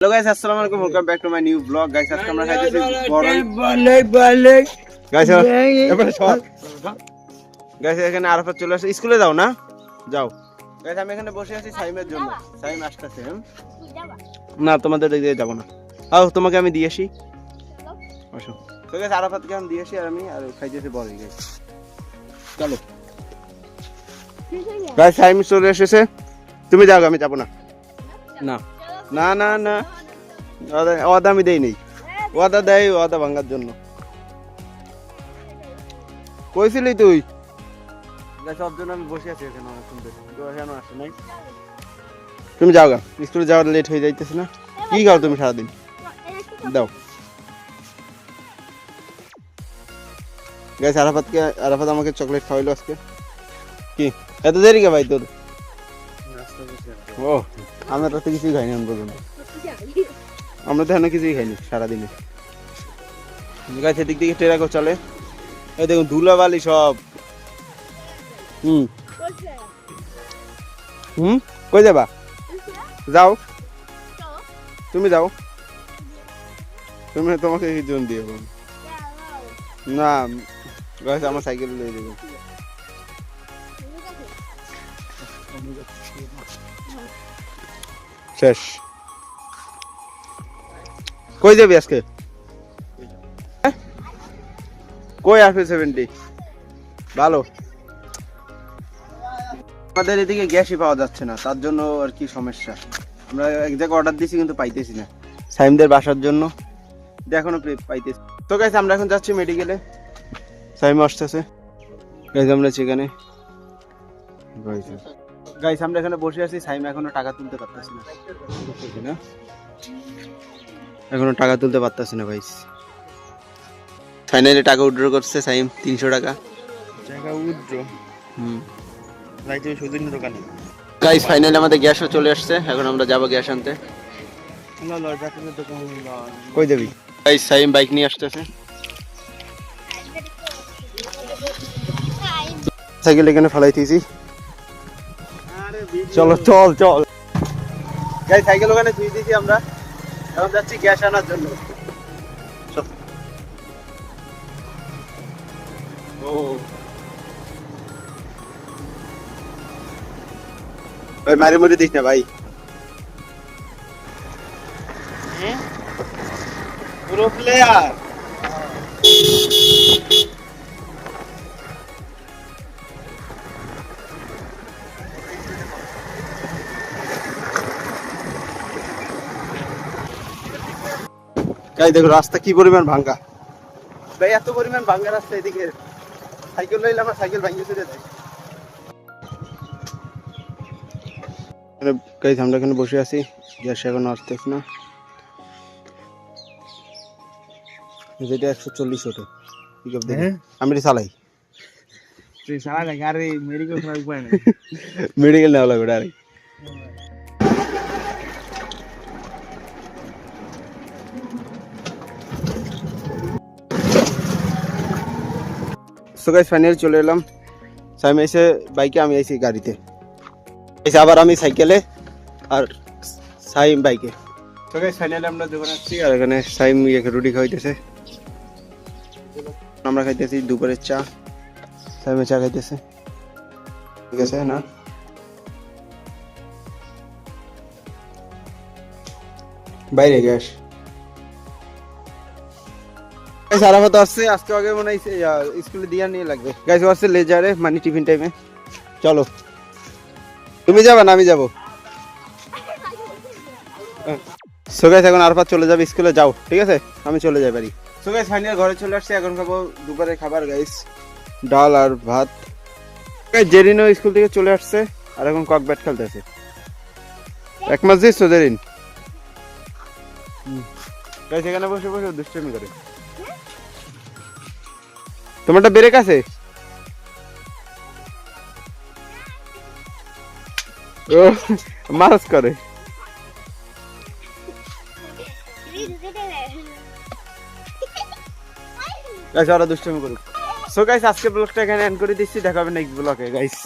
Hello guys, আসসালামু আলাইকুম, welcome back to my new blog. Guys আজকে আমরা খাইতেছি গাইস এখানে আরাফাত চলে আসছে। স্কুলে যাও না? যাও। গাইস আমি এখানে বসে আছি সাইমের জন্য। সাইম আসতেছে। না তোমাদের দিকে যাব না। আও তোমাকে আমি দিয়ে আসি। আসো। তো গাইস আরাফাতকে আমি দিয়ে আসি আর আমি আর খাইতেছি বড়ই গাইস। চলো। গাইস সাইম চলে এসেছে। তুমি যাও, আমি যাব না। না না না না ওয়াদা আমি দেই নেই। ওয়াদা দেয় ওয়াদা ভাঙার জন্য। কইছিলি তুই? সব জন্য আমি বসে আছি এখানে এখনো আসে নাই। তুমি যাও গা, স্কুলে যাওয়ার লেট হয়ে যাইতেছে না? কি খাও তুমি সারাদিন? দাও গাইস। আরাফাত আমাকে চকলেট খাওয়াইলো আজকে। কি এত দেরি কে ভাই তোর? ও আমরা তো কিছুই খাইনি এখন পর্যন্ত। আমরা তো এখনো কিছুই খাইনি সারাদিনে। গাছ এদিক দিকে টেরাকো চলে। এই দেখুন ধুলাবালি সব। কই যাবা? যাও, তুমি যাও। তোমাকে কিছু দিয়ে না গাছ আমার সাইকেল নিয়ে দেবো। শেষ। কই যাবি আজকে? কই আসবে 70? ভালো। আমাদের এদিকে গ্যাসই পাওয়া যাচ্ছে না, তার জন্য আর কি সমস্যা। আমরা এক জায়গায় অর্ডার দিছি কিন্তু পাইতেছি না সাইমদের বাসার জন্য। এখনো পাইতেছি। তো গাইস আমরা এখন যাচ্ছি মেডিকেলে। সাইম আসতেছে। গাইস আমরা সেখানে গাইস আমরা এখানে বসে আছি। সাইম এখনো টাকা তুলতে পারতেছি না। এখনো টাকা তুলতে পারতেছি না গাইস। ফাইনালি টাকা উইথড্র করছে সাইম, 300 টাকা। টাকা উইথড্র রাইতে সুদিন দোকানে। গাইস ফাইনালি আমাদের গ্যাসও চলে আসছে। এখন আমরা যাব গ্যাস আনতে। কই যাবি? গাইস সাইম বাইক নিয়ে আসতেছে। সাইকেল এখানে ফেলাইতেছি। চলো চল চল গাইস, সাইকেল ওখানে ধুই দিয়েছি আমরা। এখন যাচ্ছি গ্যাস আনার জন্য। ভাই মারি মুড়ি দিস না ভাই। পুরো প্লেয়ার। গাই দেখো রাস্তা কি পরিমাণ ভাঙ্গা ভাই। এত পরিমাণ ভাঙ্গা রাস্তা এদিকে। সাইকেল লইলে আমার সাইকেল ভাঙিয়ে চলে যায়। গাইস আমরা এখানে বসে আছি। গ্যাস এখন আসতেছে না। যেটা 140 ওঠে। আমি চালাই। তুই চালা না গাড়ি মেডিকেল করার উপায় নেই। মেডিকেল নেওয়া লাগবে ডাইরেক্ট। সো গাইস ফাইনালি চলে এলাম। সাইম এসে বাইকে, আমি আইছি গাড়িতে। এসে আবার আমি সাইকেলে আর সাইম বাইকে। তো গাইস ফাইনালি আমরা দোকানে আসছি আর এখানে সাইম রুটি খাইতেছে। আমরা খাইতেছি দুপুরের চা। সাইমে চা খাইতেছে। ঠিক আছে না? বাইরে গ্যাস। আরাফাত আসছে আজকে। আগে মনে হয় স্কুলে দিয়া নিয়ে লাগবে। গাইস আসছে লেজারে, মানে টিফিন টাইমে। চলো। তুমি যাবা না আমি যাবো? সো গাইস এখন আরাফাত চলে যাবে স্কুলে। যাও ঠিক আছে, আমি চলে যাই বাড়ি। সো গাইস ফাইনালি ঘরে চলে আসছি। এখন খাবো দুপুরের খাবার গাইস, ডাল আর ভাত। জেরিনও স্কুল থেকে চলে আসছে আর এখন কক ব্যাট খেলতেছে। এক মাস দিস তো জেরিন। গাইস এখানে বসে বসে দুষ্টামি করে। তোমারটা ব্রেক আছে? ও মাস করে। গাইস ওরা দুষ্টামি করুক। সো গাইস আজকে ব্লগটা এখানে এন্ড করে দিচ্ছি। দেখা হবে নেক্সট ব্লগে গাইস।